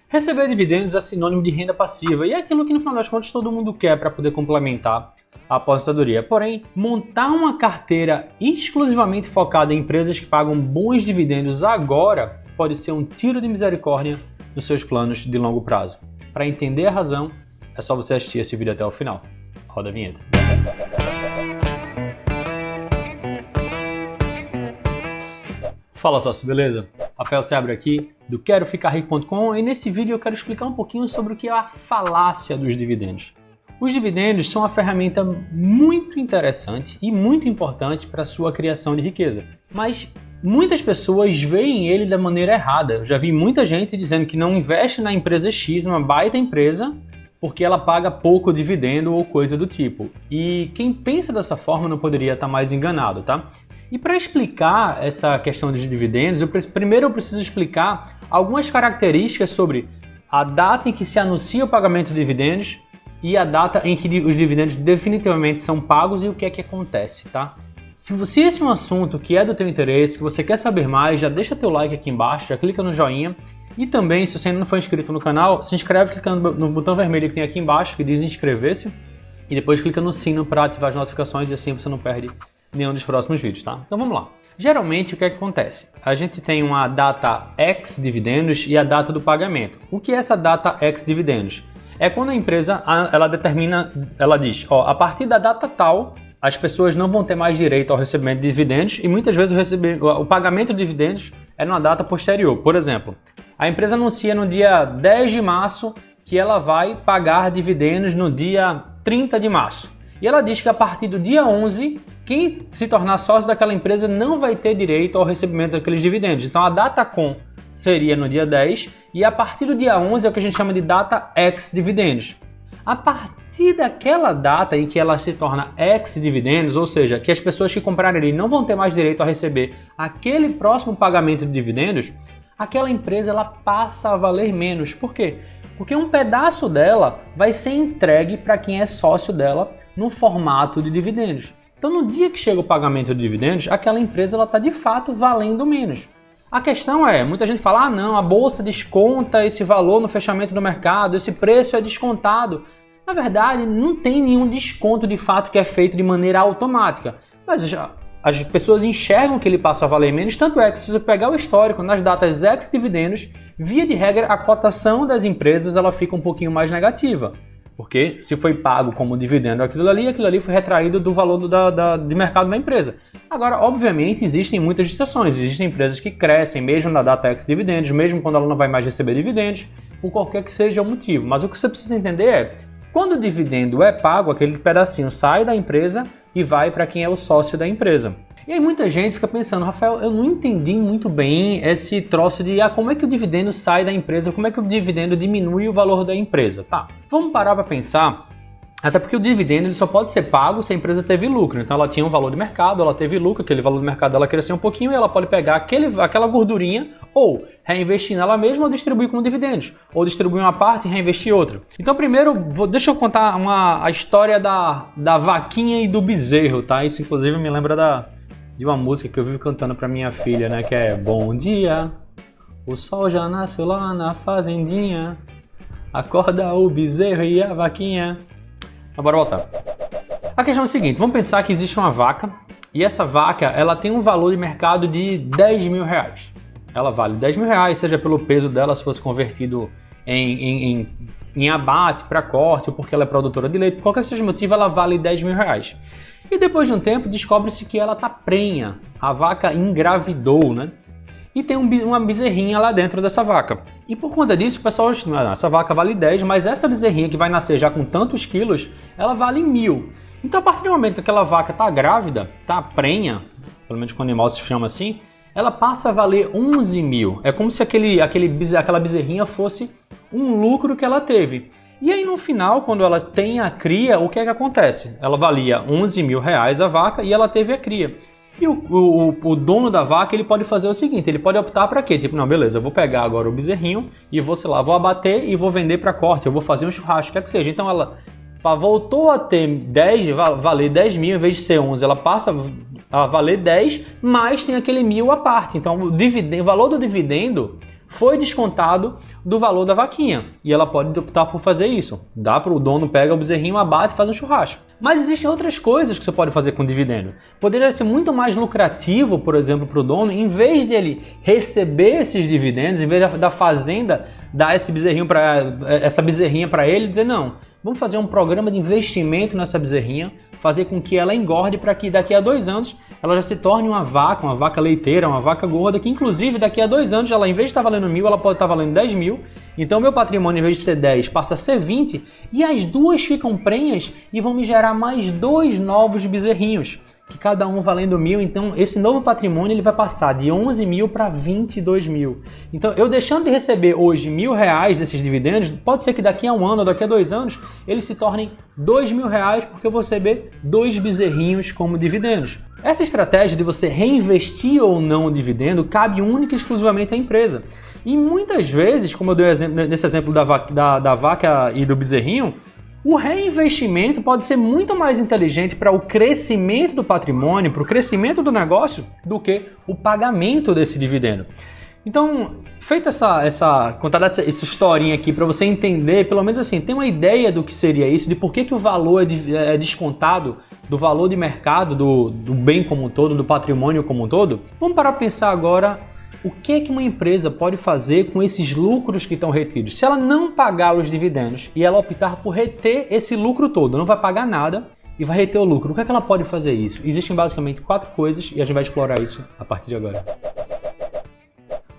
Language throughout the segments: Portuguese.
Receber dividendos é sinônimo de renda passiva e é aquilo que no final das contas todo mundo quer para poder complementar a aposentadoria. Porém, montar uma carteira exclusivamente focada em empresas que pagam bons dividendos agora pode ser um tiro de misericórdia nos seus planos de longo prazo. Para entender a razão, é só você assistir esse vídeo até o final. Roda a vinheta. Fala sócio, beleza? Rafael Seabra aqui do QueroFicarRico.com e nesse vídeo eu quero explicar um pouquinho sobre o que é a falácia dos dividendos. Os dividendos são uma ferramenta muito interessante e muito importante para a sua criação de riqueza, mas muitas pessoas veem ele da maneira errada. Eu já vi muita gente dizendo que não investe na empresa X, numa baita empresa, porque ela paga pouco dividendo ou coisa do tipo. E quem pensa dessa forma não poderia estar mais enganado, tá? E para explicar essa questão dos dividendos, primeiro eu preciso explicar algumas características sobre a data em que se anuncia o pagamento de dividendos e a data em que os dividendos definitivamente são pagos e o que é que acontece, tá? Se esse é um assunto que é do teu interesse, que você quer saber mais, já deixa teu like aqui embaixo, já clica no joinha e também, se você ainda não for inscrito no canal, se inscreve clicando no botão vermelho que tem aqui embaixo que diz inscrever-se e depois clica no sino para ativar as notificações e assim você não perde nenhum dos próximos vídeos, tá? Então vamos lá. Geralmente o que é que acontece? A gente tem uma data ex dividendos e a data do pagamento. O que é essa data ex dividendos? É quando a empresa ela diz, ó, a partir da data tal, as pessoas não vão ter mais direito ao recebimento de dividendos e muitas vezes o pagamento de dividendos é numa data posterior. Por exemplo, a empresa anuncia no dia 10 de março que ela vai pagar dividendos no dia 30 de março. E ela diz que a partir do dia 11, quem se tornar sócio daquela empresa não vai ter direito ao recebimento daqueles dividendos. Então a data com seria no dia 10 e a partir do dia 11 é o que a gente chama de data ex dividendos. A partir daquela data em que ela se torna ex dividendos, ou seja, que as pessoas que comprarem ali não vão ter mais direito a receber aquele próximo pagamento de dividendos, aquela empresa ela passa a valer menos. Por quê? Porque um pedaço dela vai ser entregue para quem é sócio dela no formato de dividendos. Então, no dia que chega o pagamento de dividendos, aquela empresa está de fato valendo menos. A questão é, muita gente fala, ah não, a bolsa desconta esse valor no fechamento do mercado, esse preço é descontado. Na verdade, não tem nenhum desconto de fato que é feito de maneira automática. Mas as pessoas enxergam que ele passa a valer menos, tanto é que se você pegar o histórico nas datas ex-dividendos, via de regra, a cotação das empresas ela fica um pouquinho mais negativa. Porque se foi pago como dividendo aquilo ali foi retraído do valor de mercado da empresa. Agora, obviamente, existem muitas exceções. Existem empresas que crescem mesmo na data ex-dividendos, mesmo quando ela não vai mais receber dividendos, por qualquer que seja o motivo. Mas o que você precisa entender é, quando o dividendo é pago, aquele pedacinho sai da empresa e vai para quem é o sócio da empresa. E aí muita gente fica pensando, Rafael, eu não entendi muito bem esse troço de como é que o dividendo sai da empresa, como é que o dividendo diminui o valor da empresa. Tá, vamos parar para pensar, até porque o dividendo ele só pode ser pago se a empresa teve lucro. Então ela tinha um valor de mercado, ela teve lucro, aquele valor de mercado dela cresceu um pouquinho e ela pode pegar aquela gordurinha ou reinvestir nela mesma ou distribuir como dividendos, ou distribuir uma parte e reinvestir outra. Então primeiro, deixa eu contar a história da vaquinha e do bezerro, tá? Isso inclusive me lembra de uma música que eu vivo cantando para minha filha, né? Que é Bom dia, o sol já nasceu lá na fazendinha, acorda o bezerro e a vaquinha. Mas bora voltar. A questão é a seguinte, vamos pensar que existe uma vaca e essa vaca ela tem um valor de mercado de 10 mil reais. Ela vale 10 mil reais, seja pelo peso dela, se fosse convertido em abate para corte ou porque ela é produtora de leite, por qualquer seja o motivo, ela vale 10 mil reais. E depois de um tempo, descobre-se que ela está prenha. A vaca engravidou, né? E tem uma bezerrinha lá dentro dessa vaca. E por conta disso, o pessoal, essa vaca vale 10, mas essa bezerrinha que vai nascer já com tantos quilos, ela vale 1.000. Então, a partir do momento que aquela vaca está grávida, está prenha, pelo menos quando o animal se chama assim, ela passa a valer 11 mil. É como se aquela bezerrinha fosse um lucro que ela teve. E aí no final, quando ela tem a cria, o que é que acontece? Ela valia 11 mil reais a vaca e ela teve a cria. E o dono da vaca, ele pode fazer o seguinte, ele pode optar para quê? Tipo, não, beleza, eu vou pegar agora o bezerrinho e vou, sei lá, vou abater e vou vender para corte, eu vou fazer um churrasco, quer que seja. Então ela voltou a ter 10, valer 10 mil em vez de ser 11, ela passa a valer 10, mas tem aquele 1.000 à parte. Então o valor do dividendo foi descontado do valor da vaquinha. E ela pode optar por fazer isso. Dá para o dono, pega o bezerrinho, abate e faz um churrasco. Mas existem outras coisas que você pode fazer com dividendo. Poderia ser muito mais lucrativo, por exemplo, para o dono, em vez de ele receber esses dividendos, em vez da fazenda dar essa bezerrinha para ele, dizer não, vamos fazer um programa de investimento nessa bezerrinha, fazer com que ela engorde para que daqui a 2 anos ela já se torne uma vaca leiteira, uma vaca gorda, que inclusive daqui a 2 anos, ela em vez de estar valendo 1.000, ela pode estar valendo 10.000. Então meu patrimônio, em vez de ser 10, passa a ser 20, e as duas ficam prenhas e vão me gerar mais 2 novos bezerrinhos, que cada um valendo 1.000. Então esse novo patrimônio ele vai passar de 11.000 para 22.000. Então eu deixando de receber hoje R$1.000 desses dividendos, pode ser que daqui a 1 ano ou daqui a 2 anos eles se tornem R$2.000, porque eu vou receber 2 bezerrinhos como dividendos. Essa estratégia de você reinvestir ou não o dividendo cabe única e exclusivamente à empresa. E muitas vezes, como eu dei nesse exemplo da vaca e do bezerrinho, o reinvestimento pode ser muito mais inteligente para o crescimento do patrimônio, para o crescimento do negócio, do que o pagamento desse dividendo. Então, feita contada essa historinha aqui para você entender, pelo menos assim, tem uma ideia do que seria isso, de por que o valor é descontado do valor de mercado, do bem como um todo, do patrimônio como um todo. Vamos parar para pensar agora o que uma empresa pode fazer com esses lucros que estão retidos. Se ela não pagar os dividendos e ela optar por reter esse lucro todo, não vai pagar nada e vai reter o lucro, o que ela pode fazer isso? Existem basicamente 4 coisas e a gente vai explorar isso a partir de agora.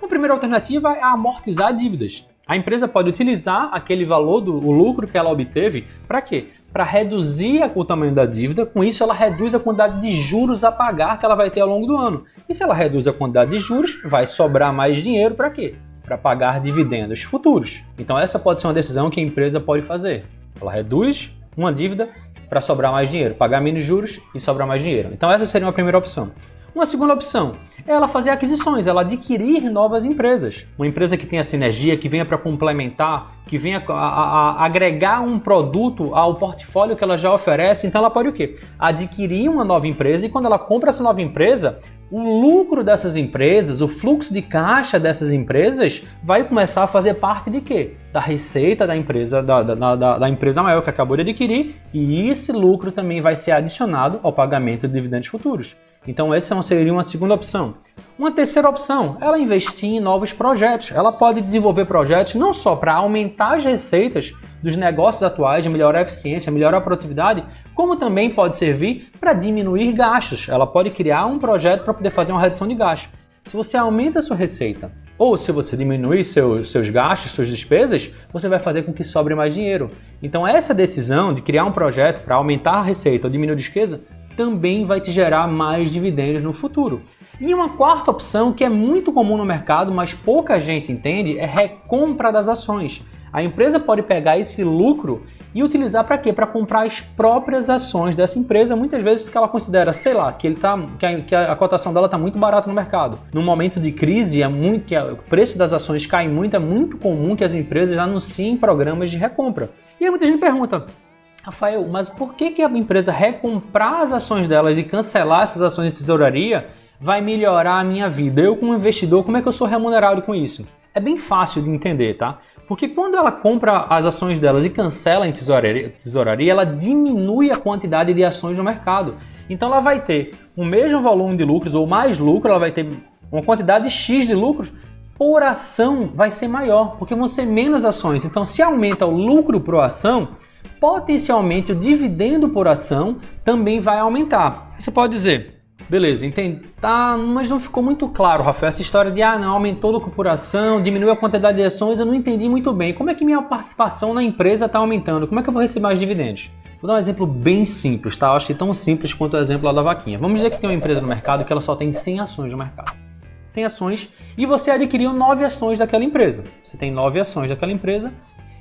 A primeira alternativa é amortizar dívidas. A empresa pode utilizar aquele valor o lucro que ela obteve para quê? Para reduzir o tamanho da dívida, com isso ela reduz a quantidade de juros a pagar que ela vai ter ao longo do ano. E se ela reduz a quantidade de juros, vai sobrar mais dinheiro para quê? Para pagar dividendos futuros. Então essa pode ser uma decisão que a empresa pode fazer. Ela reduz uma dívida para sobrar mais dinheiro, pagar menos juros e sobrar mais dinheiro. Então essa seria uma primeira opção. Uma segunda opção é ela fazer aquisições, ela adquirir novas empresas. Uma empresa que tenha sinergia, que venha para complementar, que venha a agregar um produto ao portfólio que ela já oferece. Então ela pode o quê? Adquirir uma nova empresa, e quando ela compra essa nova empresa, o lucro dessas empresas, o fluxo de caixa dessas empresas vai começar a fazer parte de quê? Da receita da empresa, da empresa maior que acabou de adquirir, e esse lucro também vai ser adicionado ao pagamento de dividendos futuros. Então essa seria uma segunda opção. Uma terceira opção, ela investir em novos projetos. Ela pode desenvolver projetos não só para aumentar as receitas dos negócios atuais, melhorar a eficiência, melhorar a produtividade, como também pode servir para diminuir gastos. Ela pode criar um projeto para poder fazer uma redução de gastos. Se você aumenta a sua receita ou se você diminui seus gastos, suas despesas, você vai fazer com que sobre mais dinheiro. Então essa decisão de criar um projeto para aumentar a receita ou diminuir a despesa também vai te gerar mais dividendos no futuro. E uma quarta opção que é muito comum no mercado, mas pouca gente entende, é recompra das ações. A empresa pode pegar esse lucro e utilizar para quê? Para comprar as próprias ações dessa empresa, muitas vezes porque ela considera, sei lá, que a cotação dela está muito barata no mercado. No momento de crise, que o preço das ações cai muito, é muito comum que as empresas anunciem programas de recompra. E aí muita gente pergunta: Rafael, mas por que a empresa recomprar as ações delas e cancelar essas ações de tesouraria vai melhorar a minha vida? Eu, como investidor, como é que eu sou remunerado com isso? É bem fácil de entender, tá? Porque quando ela compra as ações delas e cancela em tesouraria, ela diminui a quantidade de ações no mercado. Então ela vai ter o mesmo volume de lucros ou mais lucro, ela vai ter uma quantidade X de lucros, por ação vai ser maior, porque vão ser menos ações. Então se aumenta o lucro por ação, potencialmente o dividendo por ação também vai aumentar. Você pode dizer: beleza, entendi, tá, mas não ficou muito claro, Rafael, essa história de não, aumentou o lucro por ação, diminuiu a quantidade de ações, eu não entendi muito bem. Como é que minha participação na empresa está aumentando? Como é que eu vou receber mais dividendos? Vou dar um exemplo bem simples, tá? Eu acho que tão simples quanto o exemplo lá da vaquinha. Vamos dizer que tem uma empresa no mercado que ela só tem 100 ações no mercado. 100 ações, e você adquiriu 9 ações daquela empresa. Você tem 9 ações daquela empresa,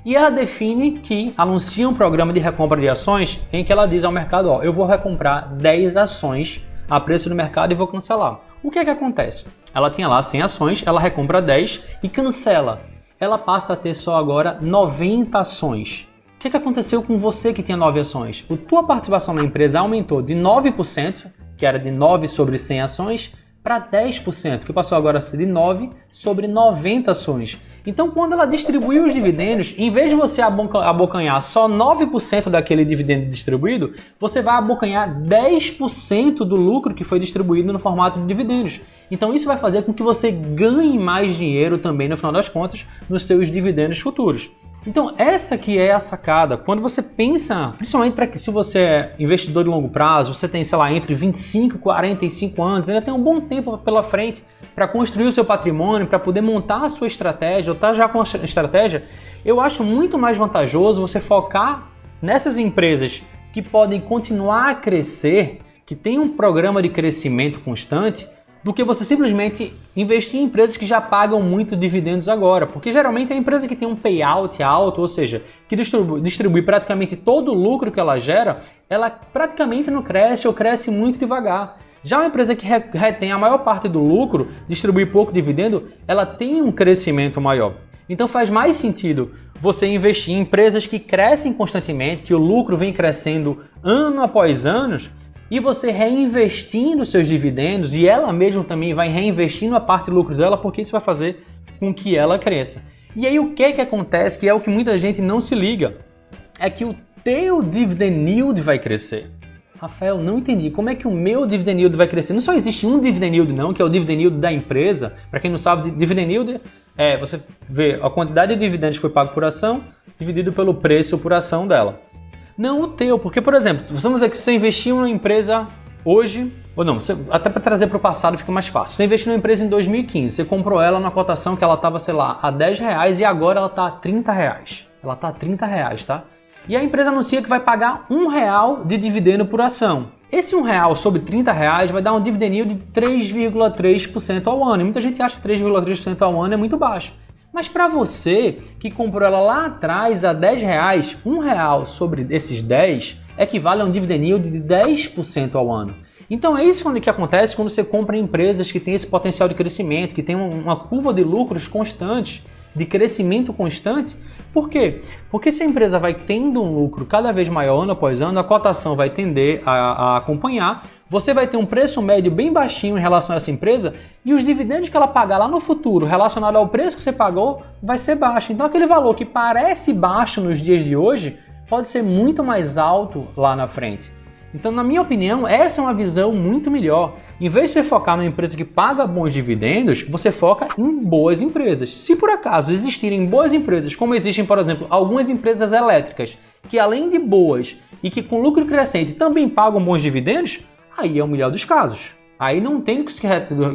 e ela define que anuncia um programa de recompra de ações em que ela diz ao mercado: eu vou recomprar 10 ações a preço do mercado e vou cancelar. O que é que acontece? Ela tinha lá 100 ações, ela recompra 10 e cancela. Ela passa a ter só agora 90 ações. O que é que aconteceu com você que tinha 9 ações? A tua participação na empresa aumentou de 9%, que era de 9 sobre 100 ações, para 10%, que passou agora a ser de 9 sobre 90 ações. Então, quando ela distribuiu os dividendos, em vez de você abocanhar só 9% daquele dividendo distribuído, você vai abocanhar 10% do lucro que foi distribuído no formato de dividendos. Então, isso vai fazer com que você ganhe mais dinheiro também, no final das contas, nos seus dividendos futuros. Então, essa que é a sacada. Quando você pensa, principalmente para que se você é investidor de longo prazo, você tem, sei lá, entre 25 e 45 anos, ainda tem um bom tempo pela frente para construir o seu patrimônio, para poder montar a sua estratégia, ou estar já com a estratégia, eu acho muito mais vantajoso você focar nessas empresas que podem continuar a crescer, que tem um programa de crescimento constante, do que você simplesmente investir em empresas que já pagam muito dividendos agora. Porque geralmente é a empresa que tem um payout alto, ou seja, que distribui praticamente todo o lucro que ela gera, ela praticamente não cresce ou cresce muito devagar. Já uma empresa que retém a maior parte do lucro, distribui pouco dividendo, ela tem um crescimento maior. Então faz mais sentido você investir em empresas que crescem constantemente, que o lucro vem crescendo ano após ano, e você reinvestindo seus dividendos, e ela mesma também vai reinvestindo a parte do lucro dela, porque isso vai fazer com que ela cresça. E aí o que acontece, que é o que muita gente não se liga, é que o teu dividend yield vai crescer. Rafael, não entendi, como é que o meu dividend yield vai crescer? Não só existe um dividend yield não, que é o dividend yield da empresa. Para quem não sabe, dividend yield é você vê a quantidade de dividendos que foi pago por ação, dividido pelo preço por ação dela. Não o teu, porque, por exemplo, vamos dizer que você investiu numa empresa hoje, ou não, até para trazer para o passado fica mais fácil. Você investiu numa empresa em 2015, você comprou ela na cotação que ela estava, sei lá, a R$10 e agora ela está a R$30. Ela está a R$30, tá? E a empresa anuncia que vai pagar R$1 de dividendo por ação. Esse R$1 sobre R$30 vai dar um dividend yield de 3,3% ao ano. E muita gente acha que 3,3% ao ano é muito baixo. Mas para você que comprou ela lá atrás a R$10, R$1 sobre esses 10 equivale a um dividend yield de 10% ao ano. Então é isso que acontece quando você compra empresas que têm esse potencial de crescimento, que têm uma curva de lucros constantes, de crescimento constante. Por quê? Porque se a empresa vai tendo um lucro cada vez maior ano após ano, a cotação vai tender a acompanhar, você vai ter um preço médio bem baixinho em relação a essa empresa e os dividendos que ela pagar lá no futuro, relacionado ao preço que você pagou, vai ser baixo. Então aquele valor que parece baixo nos dias de hoje, pode ser muito mais alto lá na frente. Então, na minha opinião, essa é uma visão muito melhor. Em vez de você focar numa empresa que paga bons dividendos, você foca em boas empresas. Se por acaso existirem boas empresas, como existem, por exemplo, algumas empresas elétricas, que além de boas e que com lucro crescente também pagam bons dividendos, aí é o melhor dos casos. Aí não tem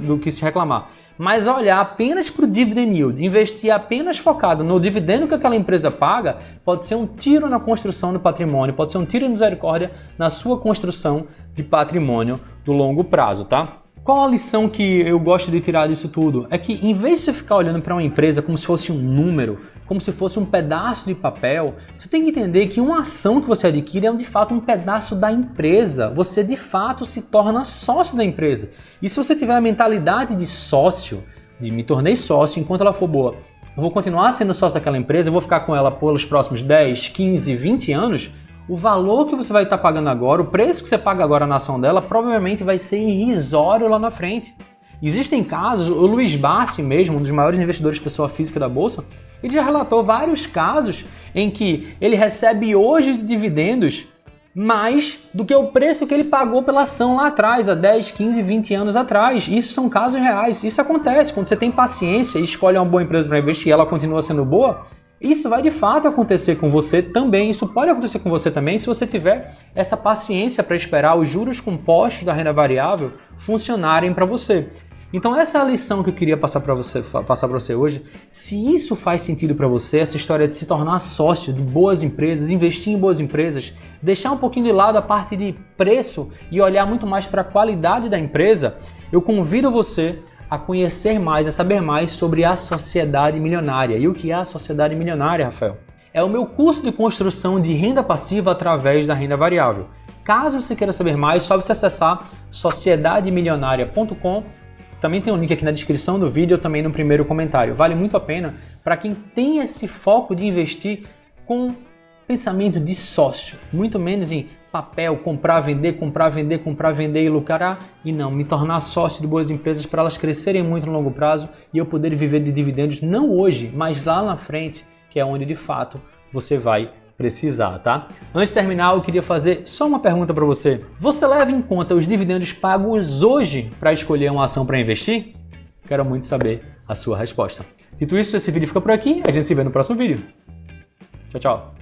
do que se reclamar. Mas olhar apenas para o dividend yield, investir apenas focado no dividendo que aquela empresa paga, pode ser um tiro na construção do patrimônio, pode ser um tiro de misericórdia na sua construção de patrimônio do longo prazo, tá? Qual a lição que eu gosto de tirar disso tudo? É que em vez de você ficar olhando para uma empresa como se fosse um número, como se fosse um pedaço de papel, você tem que entender que uma ação que você adquire é de fato um pedaço da empresa. Você de fato se torna sócio da empresa. E se você tiver a mentalidade de sócio, de me tornei sócio enquanto ela for boa, eu vou continuar sendo sócio daquela empresa, eu vou ficar com ela pelos próximos 10, 15, 20 anos, o valor que você vai estar pagando agora, o preço que você paga agora na ação dela, provavelmente vai ser irrisório lá na frente. Existem casos, o Luiz Bassi mesmo, um dos maiores investidores de pessoa física da Bolsa, ele já relatou vários casos em que ele recebe hoje de dividendos mais do que o preço que ele pagou pela ação lá atrás, há 10, 15, 20 anos atrás. Isso são casos reais. Isso acontece quando você tem paciência e escolhe uma boa empresa para investir e ela continua sendo boa. Isso vai de fato acontecer com você também, isso pode acontecer com você também se você tiver essa paciência para esperar os juros compostos da renda variável funcionarem para você. Então essa é a lição que eu queria passar para você hoje. Se isso faz sentido para você, essa história de se tornar sócio de boas empresas, investir em boas empresas, deixar um pouquinho de lado a parte de preço e olhar muito mais para a qualidade da empresa, eu convido você a conhecer mais, a saber mais sobre a Sociedade Milionária. E o que é a Sociedade Milionária, Rafael? É o meu curso de construção de renda passiva através da renda variável. Caso você queira saber mais, só você acessar sociedademilionaria.com. Também tem um link aqui na descrição do vídeo, também no primeiro comentário. Vale muito a pena para quem tem esse foco de investir com pensamento de sócio, muito menos em papel, comprar, vender, comprar, vender, comprar, vender e lucrar, e não, me tornar sócio de boas empresas para elas crescerem muito no longo prazo e eu poder viver de dividendos não hoje, mas lá na frente, que é onde de fato você vai precisar, tá? Antes de terminar, eu queria fazer só uma pergunta para você. Você leva em conta os dividendos pagos hoje para escolher uma ação para investir? Quero muito saber a sua resposta. Dito isso, esse vídeo fica por aqui. A gente se vê no próximo vídeo. Tchau, tchau.